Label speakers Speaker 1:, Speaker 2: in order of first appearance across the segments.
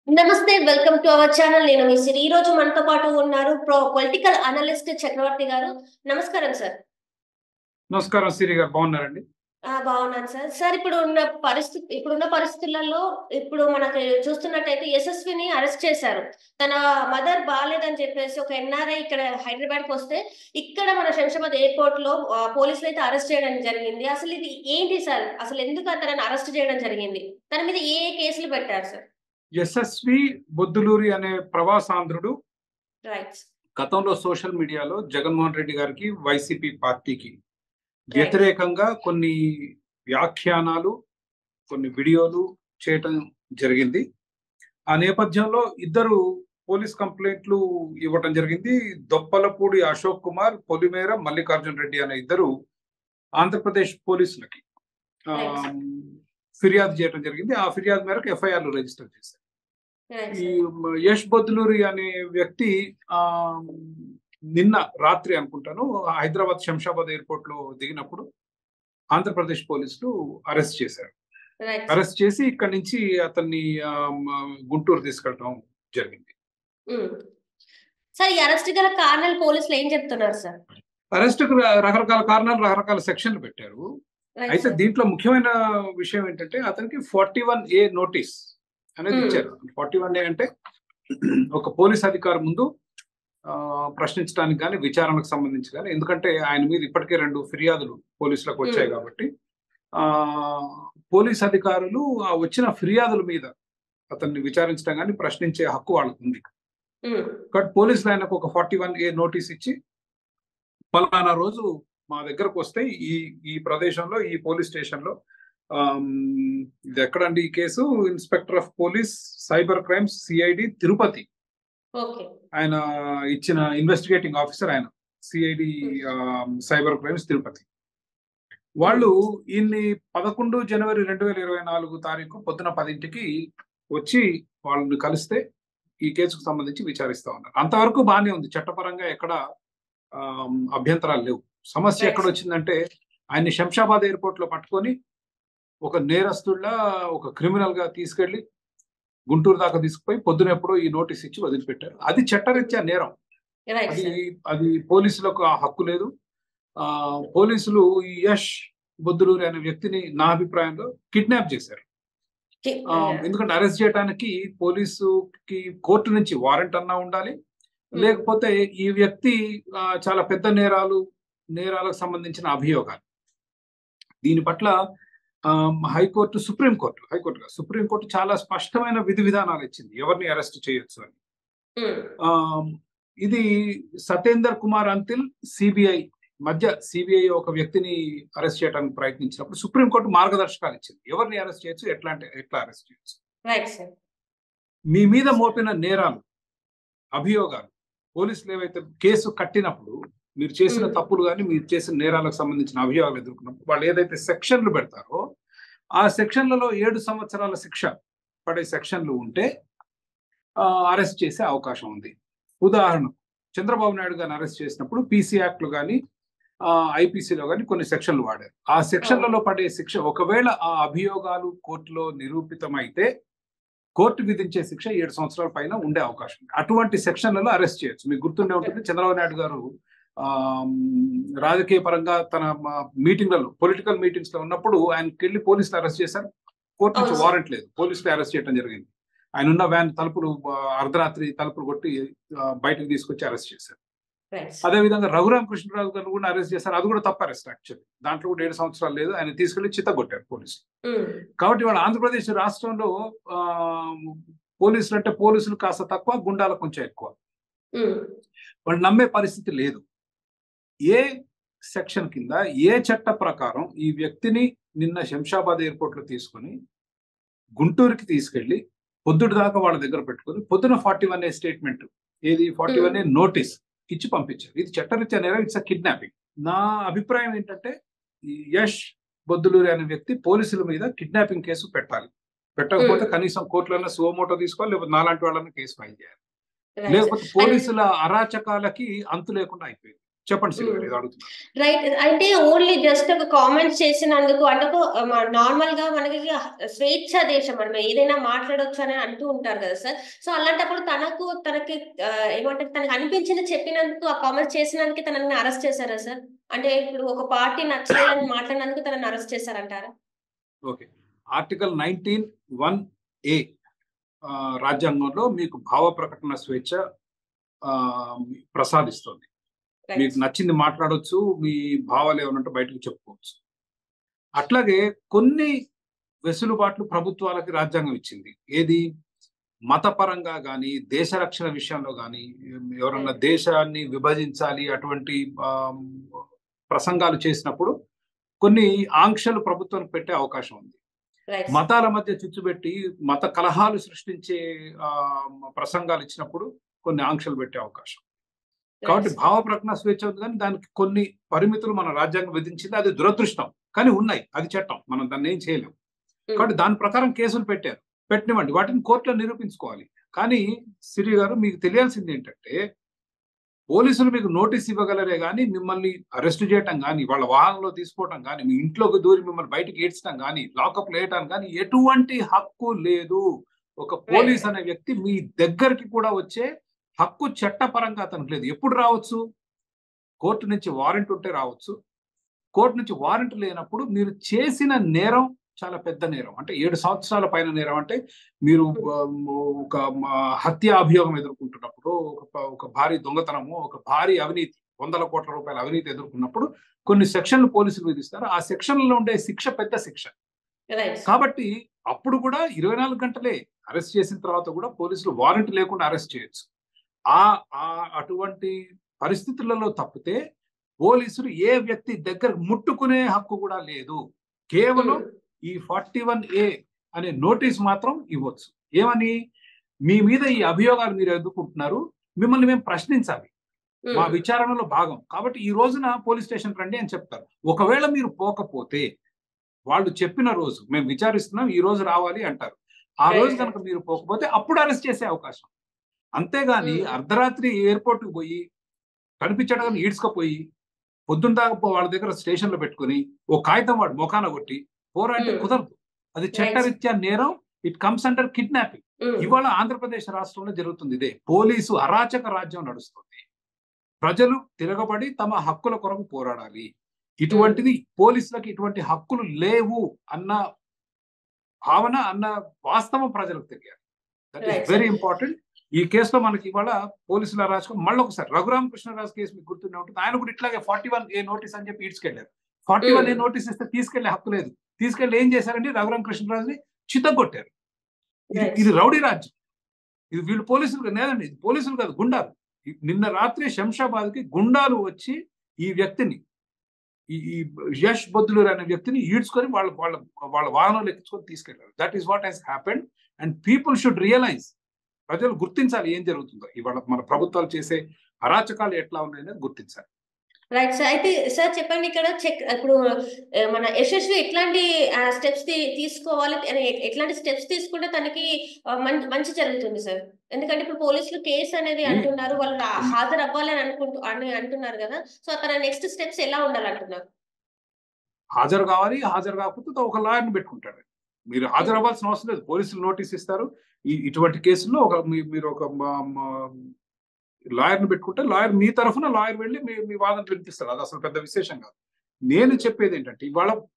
Speaker 1: నమస్తే. Welcome to our channel. నేను మీ సిరి. ఈ రోజు మనతో పాటు ఉన్నారు పొలిటికల్ అనలిస్ట్ చక్రవర్తి గారు. నమస్కారం సార్.
Speaker 2: నమస్కారం సిరి గారు, బాగున్నారండి?
Speaker 1: బాగున్నాను సార్. సార్ ఇప్పుడున్న పరిస్థితులలో ఇప్పుడు మనకి చూస్తున్నట్టయితే యశస్విని అరెస్ట్ చేశారు. తన మదర్ బాలేదని చెప్పేసి ఒక ఎన్ఆర్ఐ ఇక్కడ హైదరాబాద్‌కొస్తే, ఇక్కడ మన శంషాబాద్ ఎయిర్‌పోర్ట్‌లో పోలీసులైతే అరెస్ట్ చేయడం జరిగింది. అసలు ఇది ఏంటి సార్? అసలు ఎందుకు తనని అరెస్ట్ చేయడం జరిగింది? తన మీద ఏ కేసులు పెట్టారు సార్?
Speaker 2: యశస్వి బొద్దులూరి అనే ప్రవాసాంధ్రుడు
Speaker 1: రైట్.
Speaker 2: గతంలో సోషల్ మీడియాలో జగన్మోహన్ రెడ్డి గారికి, వైసీపీ పార్టీకి వ్యతిరేకంగా కొన్ని వ్యాఖ్యానాలు, కొన్ని వీడియోలు చేయటం జరిగింది. ఆ నేపథ్యంలో ఇద్దరు పోలీస్ కంప్లైంట్లు ఇవ్వటం జరిగింది. దొప్పలపూడి అశోక్ కుమార్, పొలిమేర మల్లికార్జున్ రెడ్డి అనే ఇద్దరు ఆంధ్రప్రదేశ్ పోలీసులకి ఫిర్యాదు చేయడం జరిగింది. ఆ ఫిర్యాదు మేరకు ఎఫ్ఐఆర్లు రిజిస్టర్ చేశారు. ఈ యష్ బొద్దులూరి అనే వ్యక్తి నిన్న రాత్రి అనుకుంటాను హైదరాబాద్ శంషాబాద్ ఎయిర్పోర్ట్ లో దిగినప్పుడు ఆంధ్రప్రదేశ్ పోలీసులు అరెస్ట్ చేశారు. అరెస్ట్ చేసి ఇక్కడి నుంచి అతన్ని గుంటూరు తీసుకెళ్ళడం జరిగింది.
Speaker 1: సార్, ఈ అరెస్ట్ గల కారణాలు పోలీసులు ఏం చెప్తున్నారు సార్?
Speaker 2: అరెస్ట్ రకరకాల కారణాలు, రకరకాల సెక్షన్లు పెట్టారు. అయితే దీంట్లో ముఖ్యమైన విషయం ఏంటంటే అతనికి 41A నోటీస్ అనేది ఇచ్చారు. 41A అంటే ఒక పోలీస్ అధికారి ముందు ప్రశ్నించడానికి కానీ, విచారణకు సంబంధించి కానీ, ఎందుకంటే ఆయన మీద ఇప్పటికే 2 ఫిర్యాదులు పోలీసులకు వచ్చాయి కాబట్టి పోలీస్ అధికారులు వచ్చిన ఫిర్యాదుల మీద అతన్ని విచారించడం కానీ, ప్రశ్నించే హక్కు వాళ్ళకు ఉంది. కాబట్టి పోలీసులు ఆయనకు ఒక 41A నోటీస్ ఇచ్చి, పలానా రోజు మా దగ్గరకు వస్తే ఈ ప్రదేశంలో, ఈ పోలీస్ స్టేషన్ లో, ఇది ఎక్కడండి ఈ case, inspector of police cyber crimes CID Tirupati, ఆయన ఇచ్చిన ఇన్వెస్టిగేటింగ్ ఆఫీసర్ ఆయన, సిఐడి సైబర్ క్రైమ్స్ తిరుపతి. వాళ్ళు ఈయన్ని 11 జనవరి 2024 తారీఖు పొద్దున 10ంటికి వచ్చి వాళ్ళని కలిస్తే ఈ కేసుకు సంబంధించి విచారిస్తా ఉన్నారు. అంతవరకు బాగానే ఉంది, చట్టపరంగా ఎక్కడ అభ్యంతరాలు లేవు. సమస్య ఎక్కడ వచ్చిందంటే ఆయన్ని శంషాబాద్ ఎయిర్పోర్ట్ లో పట్టుకొని ఒక నేరస్తుళ్ళ, ఒక క్రిమినల్ గా తీసుకెళ్లి గుంటూరు దాకా తీసుకుపోయి పొద్దున ఎప్పుడో ఈ నోటీస్ ఇచ్చి వదిలిపెట్టారు. అది చట్టరీత్యా నేరం. అది పోలీసులకు ఆ హక్కు లేదు. పోలీసులు ఈ యష్ బొద్దులూరి అనే వ్యక్తిని నా అభిప్రాయంలో కిడ్నాప్ చేశారు. ఎందుకంటే అరెస్ట్ చేయడానికి పోలీసుకి కోర్టు నుంచి వారెంట్ అన్నా ఉండాలి, లేకపోతే ఈ వ్యక్తి చాలా పెద్ద నేరాలకు సంబంధించిన అభియోగాలు. దీని పట్ల హైకోర్టు, సుప్రీంకోర్టు చాలా స్పష్టమైన విధి విధానాలు ఇచ్చింది ఎవరిని అరెస్ట్ చేయొచ్చు అని. ఇది సతేందర్ కుమార్ అంతిల్ సిబిఐ మధ్య, సిబిఐ ఒక వ్యక్తిని అరెస్ట్ చేయడానికి ప్రయత్నించినప్పుడు సుప్రీంకోర్టు మార్గదర్శకాలు ఇచ్చింది, ఎవరిని అరెస్ట్ చేయొచ్చు, ఎట్లా అరెస్ట్ చేయొచ్చు. మీ మీద మోపిన నేరాలు, అభియోగాలు, పోలీసులు ఏవైతే కేసు కట్టినప్పుడు మీరు చేసిన తప్పులు కానీ, మీరు చేసిన నేరాలకు సంబంధించిన అభియోగాలు ఎదుర్కొన్నప్పుడు వాళ్ళు ఏదైతే సెక్షన్లు పెడతారో ఆ సెక్షన్లలో 7 సంవత్సరాల శిక్ష పడే సెక్షన్లు ఉంటే అరెస్ట్ చేసే అవకాశం ఉంది. ఉదాహరణకు చంద్రబాబు నాయుడు గారిని అరెస్ట్ చేసినప్పుడు పీసీ యాక్ట్లు కానీ, ఐపీసీలో కానీ కొన్ని సెక్షన్లు వాడారు. ఆ సెక్షన్లలో పడే శిక్ష, ఒకవేళ ఆ అభియోగాలు కోర్టులో నిరూపితమైతే కోర్టు విధించే శిక్ష 7 సంవత్సరాల పైన ఉండే అవకాశం ఉంది. అటువంటి సెక్షన్లలో అరెస్ట్ చేయొచ్చు. మీకు గుర్తుండే ఉంటుంది, చంద్రబాబు నాయుడు గారు రాజకీయ పరంగా తన మీటింగ్లలో, పొలిటికల్ మీటింగ్స్ లో ఉన్నప్పుడు ఆయనకి వెళ్ళి పోలీసులు అరెస్ట్ చేశారు. కోర్టు నుంచి వారెంట్ లేదు, పోలీసులు అరెస్ట్ చేయడం జరిగింది. ఆయన ఉన్న వ్యాన్ తలుపులు, అర్ధరాత్రి తలుపులు కొట్టి బయటకు తీసుకొచ్చి అరెస్ట్ చేశారు. అదేవిధంగా రఘురామకృష్ణరాజు గారు కూడా అరెస్ట్ చేశారు. అది కూడా తప్పు అరెస్ట్ యాక్చువల్లీ. దాంట్లో కూడా 7 సంవత్సరాలు లేదు, ఆయన తీసుకెళ్లి చిత్తగొట్టారు పోలీసులు. కాబట్టి వాళ్ళ ఆంధ్రప్రదేశ్ రాష్ట్రంలో పోలీసులు అంటే పోలీసులు కాస్త తక్కువ, గుండాలకు కొంచెం ఎక్కువ. వాళ్ళు నమ్మే పరిస్థితి లేదు. ఏ సెక్షన్ కింద, ఏ చట్ట ప్రకారం ఈ వ్యక్తిని నిన్న శంషాబాద్ ఎయిర్పోర్ట్ లో తీసుకొని గుంటూరుకి తీసుకెళ్లి పొద్దుటి దాకా వాళ్ళ దగ్గర పెట్టుకుని పొద్దున 41A స్టేట్మెంట్, ఏది 41A నోటీస్ ఇచ్చి పంపించారు. ఇది చట్టరీత్యా నేరం, ఇట్స్ కిడ్నాపింగ్. నా అభిప్రాయం ఏంటంటే ఈ యష్ బొద్దులూరి అనే వ్యక్తి పోలీసుల మీద కిడ్నాపింగ్ కేసు పెట్టాలి. పెట్టకపోతే కనీసం కోర్టులో సువమోటో తీసుకోవాలి, లేకపోతే నాలాంటి వాళ్ళని కేసు ఫైల్ చేయాలి. లేకపోతే పోలీసుల అరాచకాలకి అంతు లేకుండా అయిపోయింది. చెప్పండి శ్రీ గారు, ఇది అడుగుతున్నారు.
Speaker 1: రైట్. అంటే ఓన్లీ జస్ట్ ఒక కామెంట్స్ చేసినందుకు అంటే నార్మల్ గా మనకి స్వేచ్ఛ దేశం, మనం ఏదైనా మాట్లాడొచ్చు అని అంటూ ఉంటారు కదా సార్. సో అలాంటప్పుడు తనకి ఏమంటారు, తనకు అనిపించింది చెప్పినందుకు, ఆ కామెంట్స్ చేసినందుకు తనని అరెస్ట్ చేశారా సార్? అంటే ఇప్పుడు ఒక పార్టీ నచ్చలేదని మాట్లాడినందుకు తనని అరెస్ట్ చేశారంటారా?
Speaker 2: ఓకే. ఆర్టికల్ 19(1)(a) రాజ్యాంగంలో మీకు భావ ప్రకటన స్వేచ్ఛ ప్రసాదిస్తుంది. మీకు నచ్చింది మాట్లాడొచ్చు, మీ భావాలు ఏమనంటే బయటకు చెప్పుకోవచ్చు. అట్లాగే కొన్ని వెసులుబాట్లు ప్రభుత్వాలకి రాజ్యాంగం ఇచ్చింది. ఏది? మతపరంగా కానీ, దేశ రక్షణ విషయంలో కానీ, ఎవరన్నా దేశాన్ని విభజించాలి అటువంటి ప్రసంగాలు చేసినప్పుడు కొన్ని ఆంక్షలు ప్రభుత్వానికి పెట్టే అవకాశం ఉంది. మతాల మధ్య చిచ్చుపెట్టి మత కలహాలు సృష్టించే ప్రసంగాలు ఇచ్చినప్పుడు కొన్ని ఆంక్షలు పెట్టే అవకాశం. కాబట్టి భావ ప్రకటన స్వేచ్ఛ ఉంది, కానీ దానికి కొన్ని పరిమితులు మన రాజ్యాంగం విధించింది. అది దురదృష్టం, కానీ ఉన్నాయి, అది చట్టం, మనం దాన్ని ఏం చేయలేం. కాబట్టి దాని ప్రకారం కేసులు పెట్టనివ్వండి, వాటిని కోర్టులో నిరూపించుకోవాలి. కానీ సిరి గారు, మీకు తెలియాల్సింది ఏంటంటే, పోలీసులు మీకు నోటీస్ ఇవ్వగలరే కానీ మిమ్మల్ని అరెస్ట్ చేయటం కానీ, వాళ్ళ వాహనంలో తీసుకోవటం కానీ, మీ ఇంట్లోకి దూరి మిమ్మల్ని బయటకు ఏడ్చడం కానీ, లాకప్ వేయటం కానీ ఎటువంటి హక్కు లేదు. ఒక పోలీస్ అనే వ్యక్తి మీ దగ్గరికి కూడా వచ్చే హక్కు చట్టపరంగా అతనికి లేదు. ఎప్పుడు రావచ్చు? కోర్టు నుంచి వారెంట్ ఉంటే రావచ్చు. కోర్టు నుంచి వారెంట్ లేనప్పుడు మీరు చేసిన నేరం చాలా పెద్ద నేరం, అంటే 7 సంవత్సరాల పైన నేరం, అంటే మీరు ఒక హత్య అభియోగం ఎదుర్కొంటున్నప్పుడు, ఒక భారీ దొంగతనము, ఒక భారీ అవినీతి, 100 కోట్ల రూపాయల అవినీతి ఎదుర్కొన్నప్పుడు కొన్ని సెక్షన్లు పోలీసులు విధిస్తారు. ఆ సెక్షన్లలో ఉండే శిక్ష పెద్ద శిక్ష. కాబట్టి అప్పుడు కూడా 24 గంటలే, అరెస్ట్ చేసిన తర్వాత కూడా పోలీసులు వారెంట్ లేకుండా అరెస్ట్ చేయొచ్చు. అటువంటి పరిస్థితులలో తప్పితే పోలీసులు ఏ వ్యక్తి దగ్గర ముట్టుకునే హక్కు కూడా లేదు. కేవలం ఈ 41(a) అనే నోటీస్ మాత్రం ఇవ్వచ్చు. ఏమని? మీ మీద ఈ అభియోగాలు మీరు ఎదుర్కొంటున్నారు, మిమ్మల్ని మేము ప్రశ్నించాలి, మా విచారణలో భాగం కాబట్టి ఈ రోజున పోలీస్ స్టేషన్ రండి అని చెప్తారు. ఒకవేళ మీరు పోకపోతే, వాళ్ళు చెప్పిన రోజు మేము విచారిస్తున్నాం, ఈ రోజు రావాలి అంటారు. ఆ రోజు కనుక మీరు పోకపోతే అప్పుడు అరెస్ట్ చేసే అవకాశం. అంతేగాని అర్ధరాత్రి ఎయిర్పోర్ట్కి పోయి కనిపించడం ఈడ్చుకపోయి పొద్దున్న దాకా వాళ్ళ దగ్గర స్టేషన్లో పెట్టుకుని ఓ కాగితం వాడు మొఖాన కొట్టి పోరాటే కుదరదు. అది చట్టరీత్యా నేరం. It comes under kidnapping. ఇవాళ ఆంధ్రప్రదేశ్ రాష్ట్రంలో జరుగుతుంది ఇదే. పోలీసు అరాచక రాజ్యం నడుస్తుంది. ప్రజలు తిరగబడి తమ హక్కుల కొరకు పోరాడాలి. ఇటువంటిది పోలీసులకు ఇటువంటి హక్కులు లేవు అన్న భావన, అన్న వాస్తవం ప్రజలకు తెలియాలి. That is very important. ఈ కేసులో మనకి ఇవాళ పోలీసుల అరాచకం మళ్ళీ ఒకసారి రఘురామకృష్ణరాజు కేసు మీకు గుర్తుండే ఉంటుంది. ఆయన కూడా ఇట్లాగే 41(a) నోటీస్ అని చెప్పి ఈడ్చుకెళ్లారు. 41(a) నోటీస్ ఇస్తే తీసుకెళ్లే హక్కు లేదు. తీసుకెళ్లి ఏం చేశారంటే రఘురామకృష్ణరాజుని చితగొట్టారు. ఇది రౌడీ రాజ్యం. ఇది వీళ్ళు పోలీసులు లేదండి, ఇది పోలీసులు కాదు, గుండాలు. నిన్న రాత్రి శంషాబాద్ కి గుండాలు వచ్చి ఈ వ్యక్తిని, ఈ యష్ బొద్దులూరు అనే వ్యక్తిని ఈడ్చుకొని వాళ్ళ వాహనంలో ఎక్కించుకొని తీసుకెళ్లారు. That is what he's happened and people should realise. ప్రజలు గుర్తించాలి ఏం జరుగుతుందో. ఇవాళ మన ప్రభుత్వాలు చేసే అరాచకాలు ఎట్లా ఉన్నాయనేది గుర్తించాలి.
Speaker 1: Right sir. అయితే సార్ చెప్పండి, ఇక్కడ ఇప్పుడు మన యశస్వి ఎట్లాంటి స్టెప్స్ తీసుకోవాలి, ఎట్లాంటి స్టెప్స్ తీసుకుంటే తనకి మంచి జరుగుతుంది సార్? ఎందుకంటే ఇప్పుడు పోలీసులు కేసు అనేది అంటున్నారు, వాళ్ళు హాజరు అవ్వాలి అని అంటున్నారు కదా. సో తన నెక్స్ట్ స్టెప్స్ ఎలా ఉండాలంటున్నారు?
Speaker 2: హాజరు కావాలి, హాజరు కాకపోతే ఒక లాయర్ని పెట్టుకుంటాడు. మీరు హాజరు అవ్వాల్సిన అవసరం లేదు. పోలీసులు నోటీస్ ఇస్తారు. ఇటువంటి కేసుల్లో మీరు ఒక లాయర్ని పెట్టుకుంటే లాయర్ మీ తరఫున లాయర్ వెళ్ళి మీ వాదన వినిపిస్తారు. అది అసలు పెద్ద విశేషం కాదు. నేను చెప్పేది ఏంటంటే,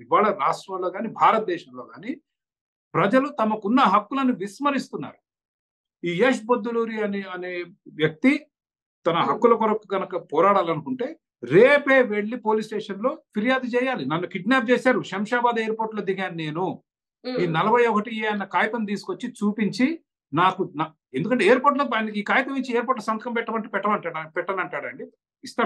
Speaker 2: ఇవాళ రాష్ట్రంలో కానీ భారతదేశంలో కానీ ప్రజలు తమకున్న హక్కులను విస్మరిస్తున్నారు. ఈ యష్ బొద్దులూరి అనే వ్యక్తి తన హక్కుల కొరకు కనుక పోరాడాలనుకుంటే రేపే వెళ్ళి పోలీస్ స్టేషన్ లో ఫిర్యాదు చేయాలి. నన్ను కిడ్నాప్ చేశారు, శంషాబాద్ ఎయిర్పోర్ట్ లో దిగాను నేను, ఈ 41(a) అన్న కాగితం తీసుకొచ్చి చూపించి ఎందుకంటే ఎయిర్పోర్ట్ లో ఈ కాగితం ఇచ్చి ఎయిర్పోర్ట్ లో సంతకం పెట్టనంటాడండి.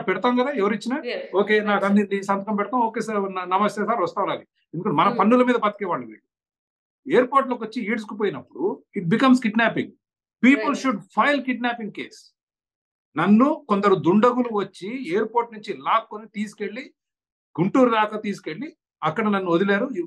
Speaker 2: పెడతాం కదా, ఎవరు ఇచ్చినా ఓకే నాకు అందింది, సంతకం పెడతాం, ఓకే సార్ నమస్తే సార్ వస్తాం అది. ఎందుకంటే మన పన్నుల మీద బతికేవాళ్ళు వీళ్ళు. ఎయిర్పోర్ట్ లోకి వచ్చి ఈడ్చుకుపోయినప్పుడు it becomes kidnapping. People should file kidnapping case. నన్ను కొందరు దుండగులు వచ్చి ఎయిర్పోర్ట్ నుంచి లాక్కొని తీసుకెళ్లి గుంటూరు దాకా తీసుకెళ్లి అక్కడ నన్ను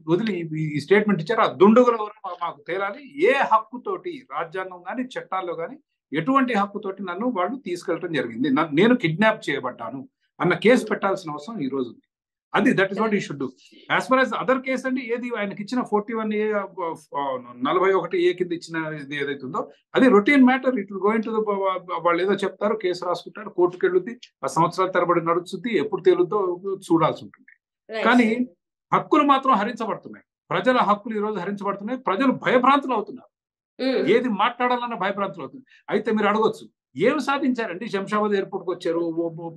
Speaker 2: వదిలి ఈ స్టేట్మెంట్ ఇచ్చారు. ఆ దుండగులు ఎవరో మాకు తేలాలి. ఏ హక్కుతోటి, రాజ్యాంగం కానీ చట్టాల్లో కానీ ఎటువంటి హక్కుతోటి నన్ను వాళ్ళు తీసుకెళ్ళడం జరిగింది? నేను కిడ్నాప్ చేయబడ్డాను, అన్న కేసు పెట్టాల్సిన అవసరం ఈ రోజు ఉంది. అది that is what you should do. As for as other case అండి, ఏది ఆయనకి ఇచ్చిన 41A 41A కింద ఇచ్చిన ఇది ఏదైతే ఉందో అది routine matter. It will go in to వాళ్ళు ఏదో చెప్తారు, కేసు రాసుకుంటారు, కోర్టుకు వెళ్ళుద్ది, ఆ సంవత్సరాల తరబడి నడుస్తుంది, ఎప్పుడు తేలుద్దో చూడాల్సి ఉంటుంది. కానీ హక్కులు మాత్రం హరించబడుతున్నాయి. ప్రజల హక్కులు ఈ రోజు హరించబడుతున్నాయి. ప్రజలు భయభ్రాంతులు అవుతున్నారు. ఏది మాట్లాడాలన్న భయభ్రాంతులు అవుతుంది. అయితే మీరు అడగొచ్చు, ఏం సాధించారండి? శంషాబాద్ ఎయిర్పోర్ట్ కు వచ్చారు,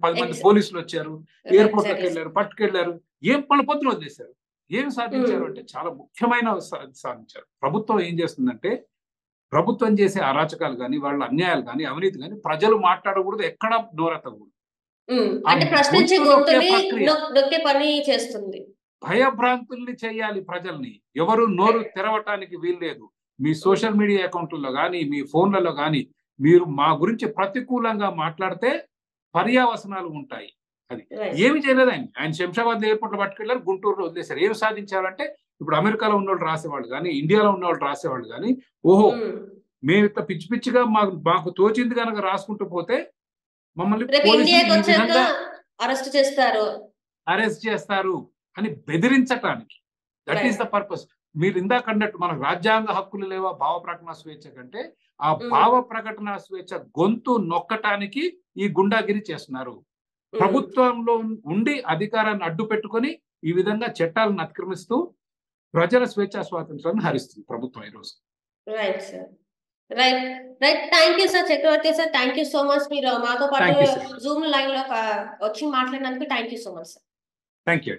Speaker 2: 10 మంది పోలీసులు వచ్చారు, ఎయిర్పోర్ట్ లోకి వెళ్ళారు, పట్టుకెళ్లారు, ఏం పనుపొద్దులు వదిలేశారు. ఏం సాధించారు అంటే చాలా ముఖ్యమైన సాధించారు. ప్రభుత్వం ఏం చేస్తుందంటే, ప్రభుత్వం చేసే అరాచకాలు కానీ, వాళ్ళ అన్యాయాలు కానీ, అవినీతి కానీ ప్రజలు మాట్లాడకూడదు, ఎక్కడ నోరెత్తకూడదు.
Speaker 1: అంటే ప్రశ్నించే గొంతుని నొక్కే పని చేస్తుంది.
Speaker 2: భయభ్రాంతుల్ని చేయాలి ప్రజల్ని. ఎవరు నోరు తెరవటానికి వీల్లేదు. మీ సోషల్ మీడియా అకౌంట్లలో కానీ, మీ ఫోన్లలో కానీ మీరు మా గురించి ప్రతికూలంగా మాట్లాడితే పర్యావసనాలు ఉంటాయి. అది ఏమి చేయలేదు ఆయన శంషాబాద్ ఎయిర్పోర్ట్ లో పట్టుకెళ్ళారు, గుంటూరులో వదిలేశారు. ఏమి సాధించారంటే, ఇప్పుడు అమెరికాలో ఉన్నవాళ్ళు రాసేవాళ్ళు కానీ, ఇండియాలో ఉన్నవాళ్ళు రాసేవాళ్ళు కానీ, ఓహో మేము ఇట్లా పిచ్చి పిచ్చిగా మాకు తోచింది కనుక రాసుకుంటూ పోతే మమ్మల్ని అరెస్ట్ చేస్తారు అని బెదిరించటానికి. That is the purpose. మీరు ఇందాక అన్నట్టు మనకు రాజ్యాంగ హక్కులు లేవా భావ ప్రకటన స్వేచ్ఛ కంటే, ఆ భావ ప్రకటన స్వేచ్ఛ గొంతు నొక్కటానికి ఈ గుండాగిరి చేస్తున్నారు. ప్రభుత్వంలో ఉండి అధికారాన్ని అడ్డు పెట్టుకొని ఈ విధంగా చట్టాలను అతిక్రమిస్తూ ప్రజల స్వేచ్ఛా స్వాతంత్రాన్ని హరిస్తుంది ప్రభుత్వం ఈరోజు.
Speaker 1: Right sir, right right. Thank you sir Chakravarthi sir. Thank you so much. మీరు మాతో పాటు జూమ్ లైన్ లో వచ్చి మాట్లాడినందుకు thank you so much sir.
Speaker 2: Thank you.